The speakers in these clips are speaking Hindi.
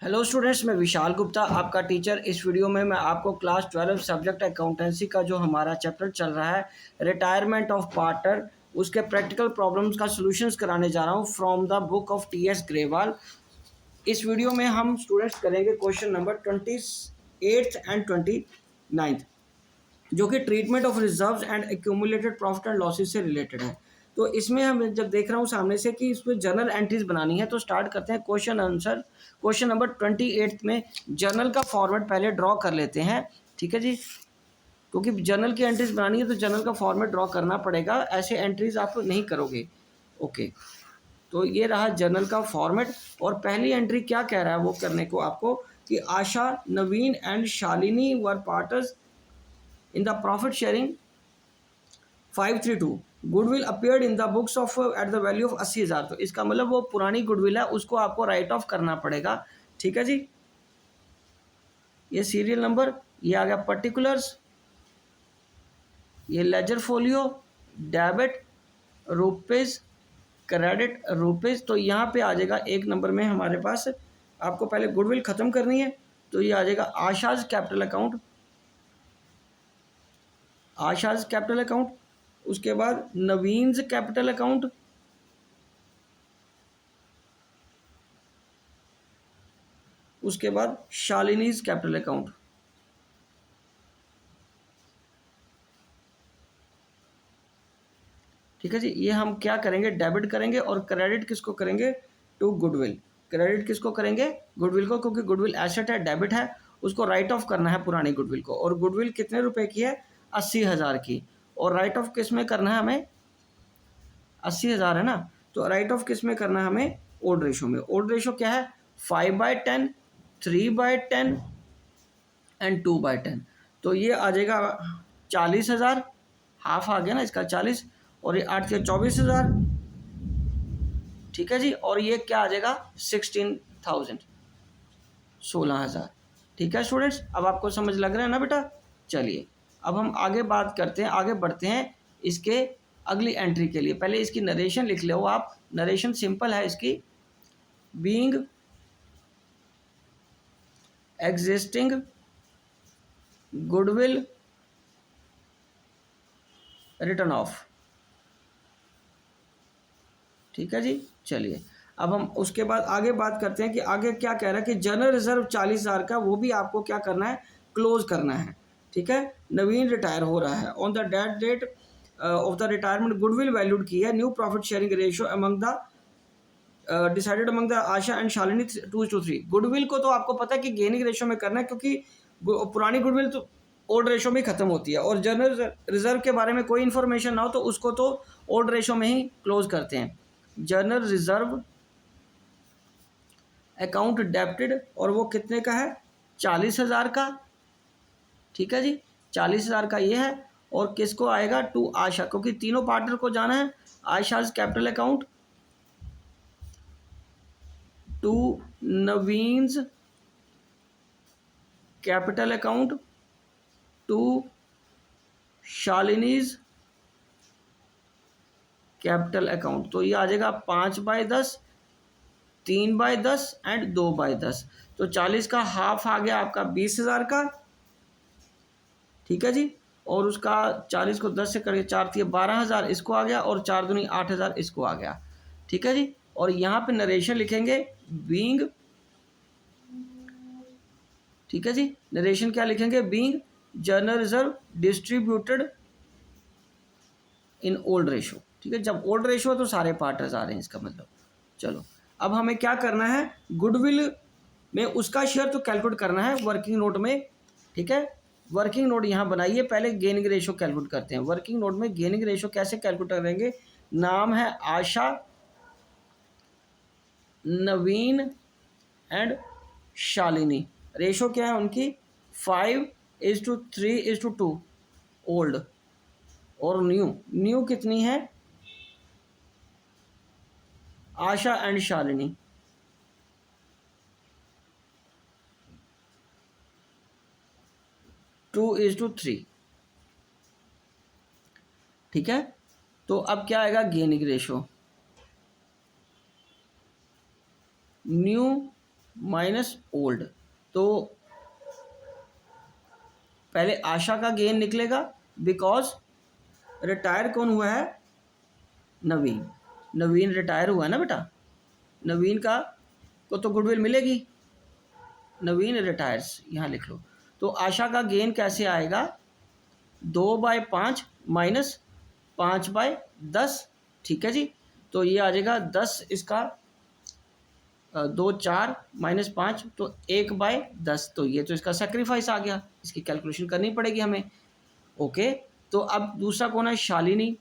हेलो स्टूडेंट्स, मैं विशाल गुप्ता आपका टीचर। इस वीडियो में मैं आपको क्लास 12 सब्जेक्ट अकाउंटेंसी का जो हमारा चैप्टर चल रहा है रिटायरमेंट ऑफ पार्टनर, उसके प्रैक्टिकल प्रॉब्लम्स का सॉल्यूशंस कराने जा रहा हूं from the book of T.S.. Grewal. इस वीडियो में हम स्टूडेंट्स करेंगे क्वेश्चन नंबर 28 एंड 29, जो कि treatment of reserves and accumulated profit and losses से रिलेटेड है। तो इसमें हम जब देख रहा हूँ सामने से कि इसमें जर्नल एंट्रीज बनानी है, तो स्टार्ट करते हैं क्वेश्चन आंसर। क्वेश्चन नंबर 28 में जर्नल का फॉर्मेट पहले ड्रॉ कर लेते हैं, ठीक है जी। क्योंकि जर्नल की एंट्रीज बनानी है तो जर्नल का फॉर्मेट ड्रॉ करना पड़ेगा, ऐसे एंट्रीज आप नहीं करोगे। ओके, तो ये रहा जर्नल का फॉर्मेट। और पहली एंट्री क्या कह रहा है वो करने को आपको, कि Asha, Naveen and Shalini were partners in the profit sharing 532। Goodwill appeared in the books of at the value of 80,000। तो इसका मतलब वो पुरानी गुडविल है, उसको आपको राइट ऑफ करना पड़ेगा, ठीक है जी। ये सीरियल नंबर, ये आ गया पर्टिकुलर्स, ये ledger folio, debit rupees, credit rupees. तो यहाँ पे आ जाएगा एक नंबर में हमारे पास, आपको पहले गुडविल ख़त्म करनी है, तो ये आ जाएगा Asha's capital account, Asha's capital account. उसके बाद नवीन्स कैपिटल अकाउंट, उसके बाद शालिनीज कैपिटल अकाउंट। ठीक है जी, ये हम क्या करेंगे, डेबिट करेंगे। और क्रेडिट किसको करेंगे, टू गुडविल। क्रेडिट किसको करेंगे, गुडविल को, क्योंकि गुडविल एसेट है, डेबिट है, उसको राइट ऑफ करना है पुरानी गुडविल को। और गुडविल कितने रुपए की है, 80,000 की। और राइट ऑफ किस में करना है हमें, 80,000 है ना, तो राइट ऑफ किस में करना है हमें, ओल्ड रेशो में। ओल्ड रेशो क्या है, 5/10, 3/10 एंड 2/10। तो ये आ जाएगा 40,000, हाफ आ गया ना इसका 40, और ये 8 के 24,000, ठीक है जी। और ये क्या आ जाएगा 16,000, 16,000। ठीक है स्टूडेंट्स, अब आपको समझ लग रहा है ना बेटा। चलिए अब हम आगे बात करते हैं, आगे बढ़ते हैं इसके अगली एंट्री के लिए। पहले इसकी नरेशन लिख लो आप, नरेशन सिंपल है इसकी। Being existing goodwill written off, ठीक है जी। चलिए अब हम उसके बाद आगे बात करते हैं कि आगे क्या कह रहा है, कि जनरल रिजर्व 40,000 का, वो भी आपको क्या करना है, क्लोज करना है, ठीक है। नवीन रिटायर हो रहा है, on the date date of the retirement goodwill valued की है, new profit sharing ratio among the decided among the Asha and Shalini 2:3। Goodwill को तो आपको पता है कि गेनिंग रेशियो में करना है, क्योंकि पुरानी गुडविल तो ओल्ड रेशो में खत्म होती है। और जनरल रिजर्व के बारे में कोई इन्फॉर्मेशन ना हो तो उसको तो ओल्ड रेशो में ही क्लोज करते हैं। जनरल रिजर्व अकाउंट डेप्टेड, और वो कितने का है, 40,000 का, ठीक है जी। 40,000 का ये है। और किसको आएगा, टू आशा, क्योंकि तीनों पार्टनर को जाना है। Asha's capital account, to Naveen's capital account, to Shalini's capital account. तो ये आ जाएगा 5/10, 3/10 एंड 2/10। तो 40 का हाफ आ गया आपका 20,000 का, ठीक है जी। और उसका 40 को 10 से करके 4 थी 12,000 इसको आ गया, और 4 दूनी 8,000 इसको आ गया, ठीक है जी। और यहाँ पे नरेशन लिखेंगे बीइंग, ठीक है जी। नरेशन क्या लिखेंगे, being general reserve distributed in old ratio, ठीक है। जब ओल्ड रेशो है तो सारे पार्टनर्स आ रहे हैं, इसका मतलब। चलो अब हमें क्या करना है, गुडविल में उसका शेयर तो कैलकुलेट करना है वर्किंग नोट में, ठीक है। वर्किंग नोट यहाँ बनाइए, पहले गेनिंग रेशो कैलकुलेट करते हैं। वर्किंग नोट में गेनिंग रेशो कैसे कैलकुलेट करेंगे, नाम है आशा, नवीन एंड शालिनी। रेशो क्या है उनकी, 5:3:2, ओल्ड। और न्यू, न्यू कितनी है, आशा एंड शालिनी, 2:3, ठीक है। तो अब क्या आएगा, gaining ratio, new minus old. तो पहले आशा का गेन निकलेगा बिकॉज रिटायर कौन हुआ है, नवीन। नवीन रिटायर हुआ है ना बेटा, नवीन का को तो गुडविल मिलेगी, नवीन रिटायर्स, यहाँ लिख लो। तो आशा का गेन कैसे आएगा, 2/5 माइनस 5/10, ठीक है जी। तो ये आ जाएगा 10, इसका 2 4 माइनस 5 तो 1/10। तो ये तो इसका सेक्रीफाइस आ गया, इसकी कैलकुलेशन करनी पड़ेगी हमें। ओके, तो अब दूसरा कौन है, शालिनी।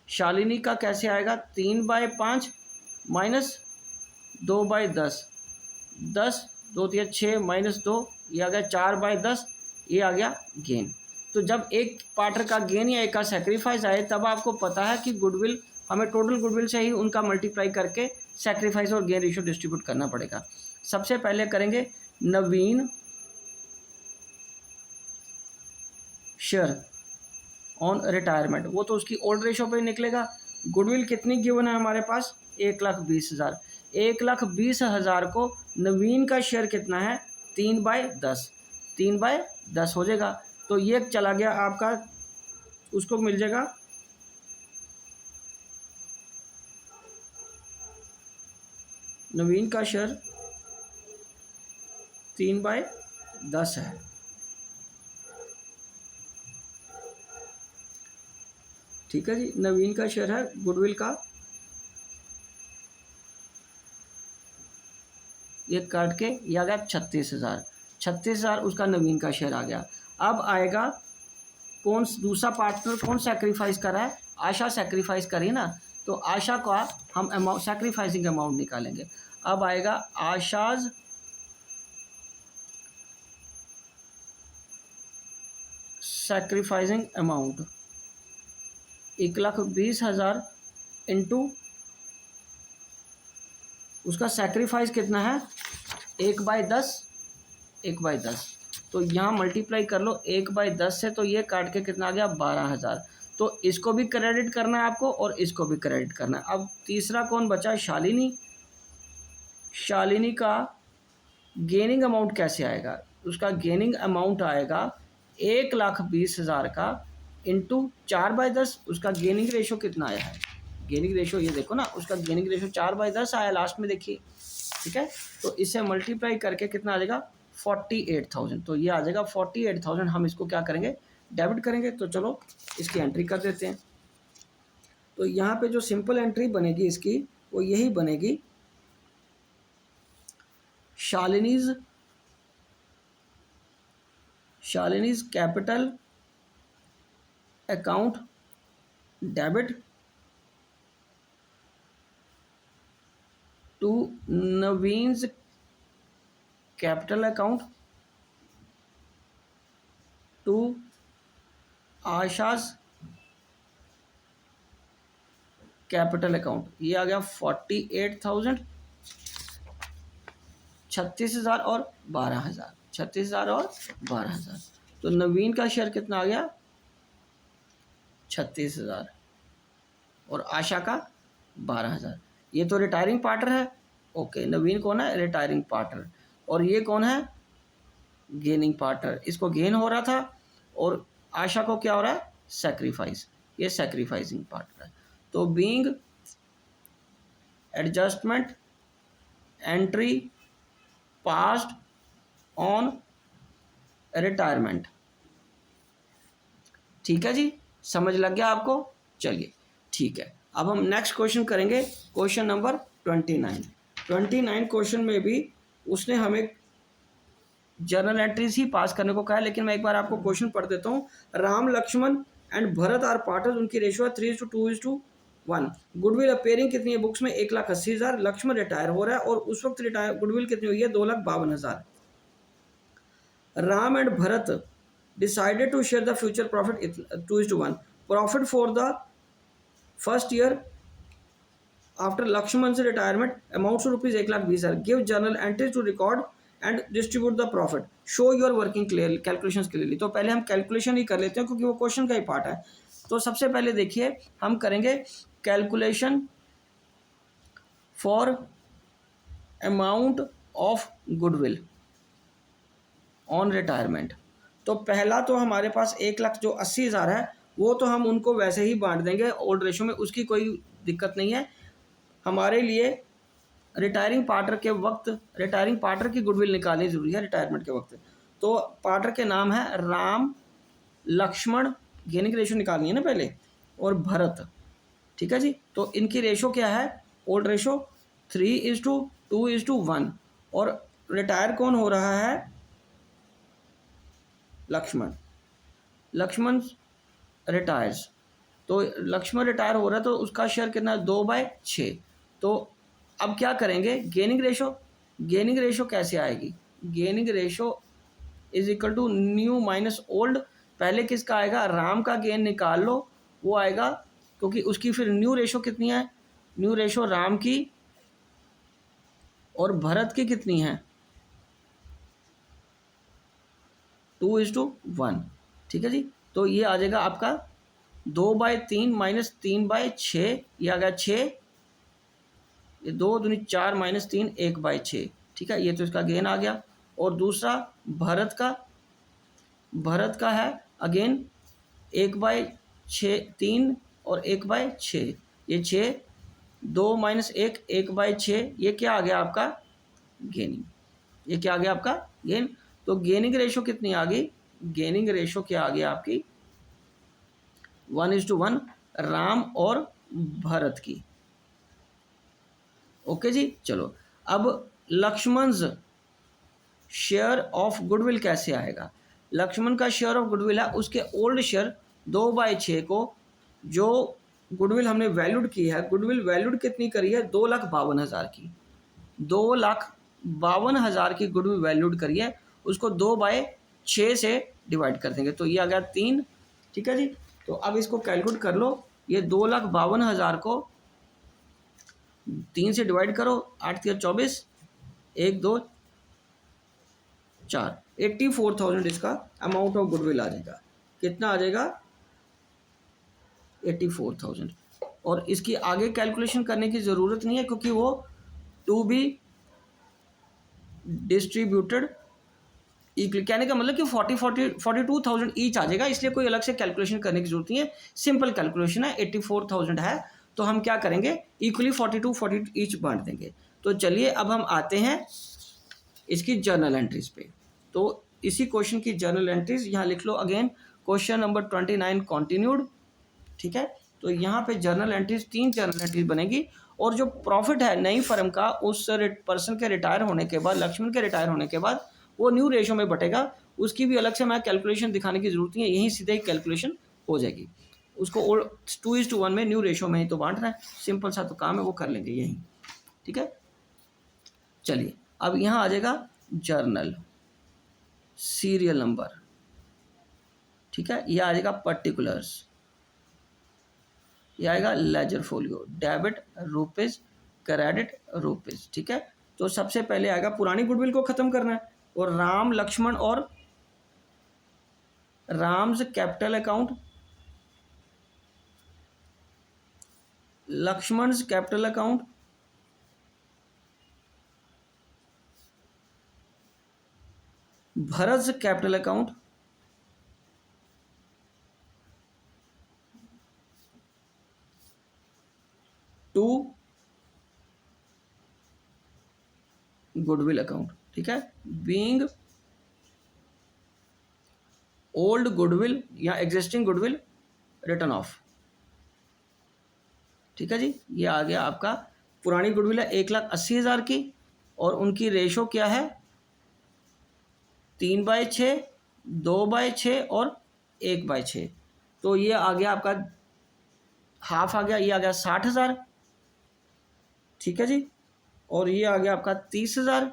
शालिनी का कैसे आएगा, 3/5 माइनस 2/10, 10 2 3 6 माइनस 2, ये आ गया 4/10, ये आ गया गेन। तो जब एक पार्टनर का गेन या एक का सेक्रीफाइस आए तब आपको पता है कि गुडविल, हमें टोटल गुडविल से ही उनका मल्टीप्लाई करके सेक्रीफाइस और गेन रेशियो डिस्ट्रीब्यूट करना पड़ेगा। सबसे पहले करेंगे नवीन शेयर ऑन रिटायरमेंट, वो तो उसकी ओल्ड रेशियो पे निकलेगा। गुडविल कितनी गिवन है हमारे पास, 1,20,000। 1,20,000 को नवीन का शेयर कितना है, 3/10, 3/10 हो जाएगा। तो ये चला गया आपका, उसको मिल जाएगा नवीन का शेयर 3/10 है, ठीक है जी। नवीन का शेयर है गुडविल का, ये काट के ये आ गया 36,000, 36,000 उसका नवीन का शेयर आ गया। अब आएगा कौन दूसरा पार्टनर कौन सेक्रीफाइस कर रहा है, आशा सेक्रीफाइस करी ना, तो आशा का हम अमाउंट सेक्रीफाइसिंग अमाउंट निकालेंगे। अब आएगा आशाज सेक्रीफाइसिंग अमाउंट, 1,20,000 इंटू उसका सेक्रीफाइस कितना है, 1/10, 1/10। तो यहाँ मल्टीप्लाई कर लो 1/10 से, तो ये काट के कितना आ गया, 12,000। तो इसको भी क्रेडिट करना है आपको और इसको भी क्रेडिट करना है। अब तीसरा कौन बचा, शालिनी। शालिनी का गेनिंग अमाउंट कैसे आएगा, उसका गेनिंग अमाउंट आएगा 1,20,000 का इंटू 4/10। उसका गेनिंग रेशो कितना आया है, गेनिंग रेशो ये देखो ना, उसका गेनिंग रेशो 4/10 आया लास्ट में, देखिए, ठीक है। तो इसे मल्टीप्लाई करके कितना आ जाएगा, 48,000। तो ये आ जाएगा 48,000। हम इसको क्या करेंगे, डेबिट करेंगे। तो चलो इसकी एंट्री कर देते हैं। तो यहाँ पे जो सिंपल एंट्री बनेगी इसकी, वो यही बनेगी, Shalini's capital account debit to Naveen's capital account to Asha's capital account. ये आ गया 48,000, 36,000 और 12,000, 36,000 और 12,000। तो नवीन का शेयर कितना आ गया, 36,000 और आशा का 12,000। ये तो रिटायरिंग पार्टनर है, ओके। नवीन कौन है, रिटायरिंग पार्टनर। और ये कौन है, गेनिंग पार्टनर। इसको गेन हो रहा था और आशा को क्या हो रहा है, सेक्रीफाइस, ये सेक्रीफाइसिंग पार्टनर है। तो being adjustment entry passed on retirement, ठीक है जी, समझ लग गया आपको। चलिए ठीक है, अब हम नेक्स्ट क्वेश्चन करेंगे, क्वेश्चन नंबर 29। 29 क्वेश्चन में भी उसने हमें जर्नल एंट्रीज ही पास करने को कहा है, लेकिन मैं एक बार आपको क्वेश्चन पढ़ देता हूँ। Ram Lakshman and Bharat are partners, उनकी रेशियो है 3:2:1। गुडविल अपेयरिंग कितनी है बुक्स में, 1,80,000। लक्ष्मण रिटायर हो रहा है और उस वक्त रिटायर गुडविल कितनी हुई है, 2,52,000। Ram and Bharat decided to share the future profit 2:1. Profit for the first year after Lakshman's retirement amounts to rupees 1,20,000. Give journal entries to record and distribute the profit. Show your working clearly, calculations clearly. तो पहले हम कैलकुलेशन ही कर लेते हैं क्योंकि वो क्वेश्चन का ही पार्ट है। तो सबसे पहले देखिए हम करेंगे calculation for amount of goodwill on retirement. तो पहला तो हमारे पास 1,80,000 है, वो तो हम उनको वैसे ही बांट देंगे ओल्ड रेशो में, उसकी कोई दिक्कत नहीं है। हमारे लिए रिटायरिंग पार्टनर के वक्त रिटायरिंग पार्टनर की गुडविल निकालनी जरूरी है रिटायरमेंट के वक्त। तो पार्टनर के नाम है राम, लक्ष्मण, गेनिंग रेशो निकालनी है ना पहले, और भरत। ठीक है जी। तो इनकी रेशो क्या है? Old ratio 3:2:1। और रिटायर कौन हो रहा है? लक्ष्मण। लक्ष्मण रिटायर्स, तो लक्ष्मण रिटायर हो रहा है, तो उसका शेयर कितना है? 2/6। तो अब क्या करेंगे? Gaining ratio. गेनिंग रेशो कैसे आएगी? Gaining ratio is equal to new minus old. पहले किसका आएगा? राम का गेन निकाल लो, वो आएगा, क्योंकि उसकी फिर न्यू रेशो कितनी है? न्यू रेशो राम की और भरत की कितनी है? 2:1। ठीक है जी। तो ये आ जाएगा आपका 2/3 माइनस 3/6, ये आ गया 6, ये 2 दूनी 4 माइनस 3 1/6। ठीक है, ये तो इसका गेन आ गया। और दूसरा भरत का है अगेन 1/6, 3 और 1/6, ये 6, 2 माइनस 1 1/6, ये क्या आ गया आपका? गेनिंग। ये क्या आ गया आपका? गेन। तो गेनिंग रेशो कितनी आ गई? गेनिंग रेशो क्या आ गई आपकी? 1:1 राम और भरत की। ओके जी। चलो, अब लक्ष्मण's शेयर ऑफ गुडविल कैसे आएगा? लक्ष्मण का शेयर ऑफ गुडविल है उसके ओल्ड शेयर 2/6 को, जो गुडविल हमने वैल्यूड की है, गुडविल वैल्यूड कितनी करी है? 2,52,000 की। 2,52,000 की गुडविल वैल्यूड करी है, उसको 2/6 से डिवाइड कर देंगे, तो ये आ गया 3। ठीक है जी। तो अब इसको कैलकुलेट कर लो, ये 2,52,000 को 3 से डिवाइड करो, 8 या 24, 1 2 4, 84,000 इसका अमाउंट ऑफ गुडविल आ जाएगा। कितना आ जाएगा? 84,000। और इसकी आगे कैलकुलेशन करने की ज़रूरत नहीं है, क्योंकि वो टू बी डिस्ट्रीब्यूटेड इक्वली, कहने का मतलब कि 42,000 ईच आ जाएगा, इसलिए कोई अलग से कैलकुलेशन करने की जरूरत नहीं है। सिंपल कैलकुलेशन है। 84,000 है, तो हम क्या करेंगे? इक्वली 42 ईच बांट देंगे। तो चलिए अब हम आते हैं इसकी जर्नल एंट्रीज पे। तो इसी क्वेश्चन की जर्नल एंट्रीज यहाँ लिख लो अगेन, क्वेश्चन नंबर 29 कंटिन्यूड। ठीक है, तो यहाँ पे जर्नल एंट्रीज 3 जर्नल एंट्रीज बनेगी, और जो प्रॉफिट है नई फर्म का उस पर्सन के रिटायर होने के बाद, लक्ष्मण के रिटायर होने के बाद, वो न्यू रेशो में बटेगा। उसकी भी अलग से मैं कैलकुलेशन दिखाने की जरूरत नहीं है, यहीं सीधे ही कैलकुलेशन हो जाएगी। उसको 2:1 में न्यू रेशो में ही तो बांटना है, सिंपल सा तो काम है, वो कर लेंगे यहीं। ठीक है, चलिए अब यहाँ आ जाएगा जर्नल सीरियल नंबर। ठीक है, ये आ जाएगा पर्टिकुलर्स, ये आएगा ledger folio, debit rupees, credit rupees. ठीक है, तो सबसे पहले आएगा पुरानी गुडविल को खत्म करना है, और राम, लक्ष्मण और Ram's capital account, Lakshman's capital account, Bharat's capital account, to goodwill account. ठीक है, बीइंग ओल्ड गुडविल या एग्जिस्टिंग गुडविल रिटर्न ऑफ। ठीक है जी, ये आ गया आपका पुरानी गुडविल है 1,80,000 की, और उनकी रेशो क्या है? 3/6, 2/6 और 1/6। तो ये आ गया आपका हाफ आ गया, ये आ गया 60,000। ठीक है जी, और ये आ गया आपका 30,000।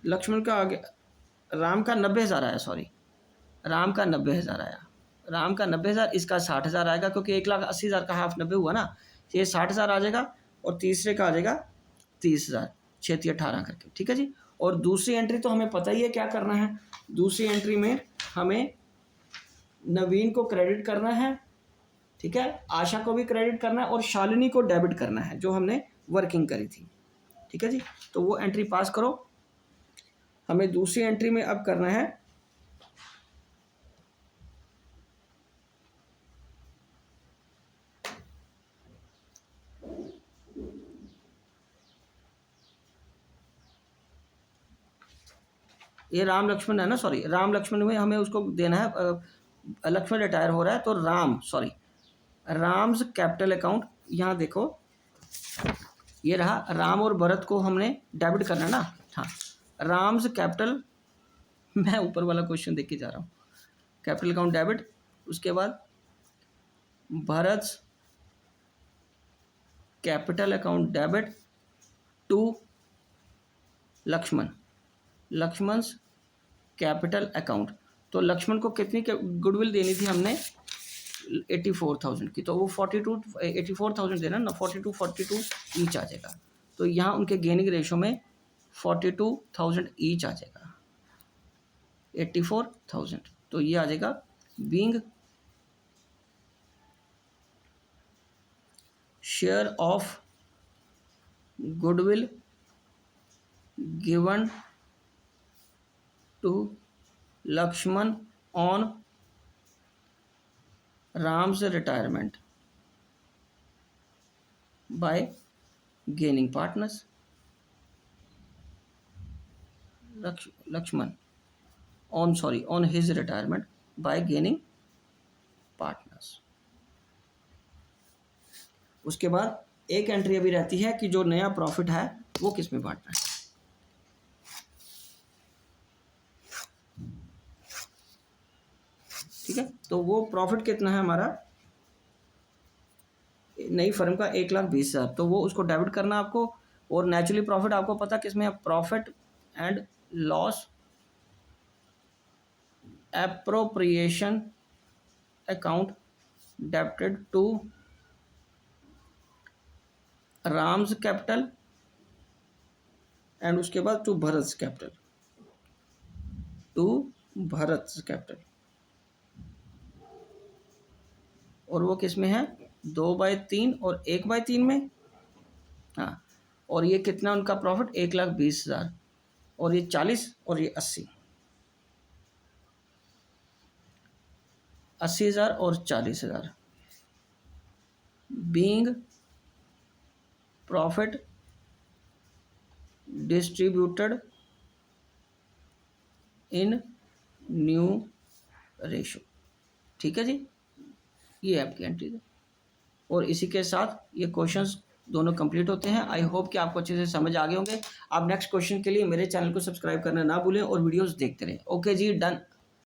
लक्ष्मण का आ गया, राम का 90,000 आया, सॉरी, राम का 90,000 आया, राम का 90,000, इसका 60,000 आएगा, क्योंकि 1,80,000 का हाफ 90 हुआ ना, तो ये 60,000 आ जाएगा, और तीसरे का आ जाएगा 30,000, 6 18 करके। ठीक है जी, और दूसरी एंट्री तो हमें पता ही है क्या करना है। दूसरी एंट्री में हमें नवीन को क्रेडिट करना है, ठीक है, आशा को भी क्रेडिट करना है और शालिनी को डेबिट करना है जो हमने वर्किंग करी थी, ठीक है जी। तो वो एंट्री पास करो। हमें दूसरी एंट्री में अब करना है ये राम लक्ष्मण है ना, सॉरी राम लक्ष्मण में हमें उसको देना है। लक्ष्मण रिटायर हो रहा है तो राम्स कैपिटल अकाउंट, यहाँ देखो ये रहा, राम और भरत को हमने डेबिट करना है ना। हाँ, राम्स कैपिटल, मैं ऊपर वाला क्वेश्चन देख के जा रहा हूँ, कैपिटल अकाउंट डेबिट, उसके बाद Bharat capital account debit to Lakshman's capital account. तो लक्ष्मण को कितनी गुडविल देनी थी हमने 84,000 की, तो वो 84,000 देना ना, 42 ईच आ जाएगा। तो यहाँ उनके गेनिंग रेशो में 42,000 ईच आ जाएगा, 84,000। तो ये आ जाएगा being share of goodwill given to Lakshman on Ram's retirement by gaining partners. Lakshman on his retirement by gaining partners. उसके बाद एक एंट्री अभी रहती है कि जो नया प्रॉफिट है वो किस में बांटना है। ठीक है, तो वो प्रॉफिट कितना है हमारा, नई फर्म का 1,20,000, तो वो उसको डेबिट करना आपको। और नेचुरली प्रॉफिट आपको पता किसमें है, profit and loss appropriation account debited to Ram's capital and उसके बाद टू भरत कैपिटल। और वो किस में है, 2/3 और 1/3 में। हाँ, और ये कितना उनका प्रॉफिट 1,20,000, और ये 40 और ये 80,000 और 40,000 being profit distributed in new ratio. ठीक है जी, ये आपकी एंट्री है। और इसी के साथ ये क्वेश्चंस दोनों कंप्लीट होते हैं। आई होप कि आपको अच्छे से समझ आ गए होंगे। आप नेक्स्ट क्वेश्चन के लिए मेरे चैनल को सब्सक्राइब करना ना भूलें और वीडियोस देखते रहें। ओके जी, डन।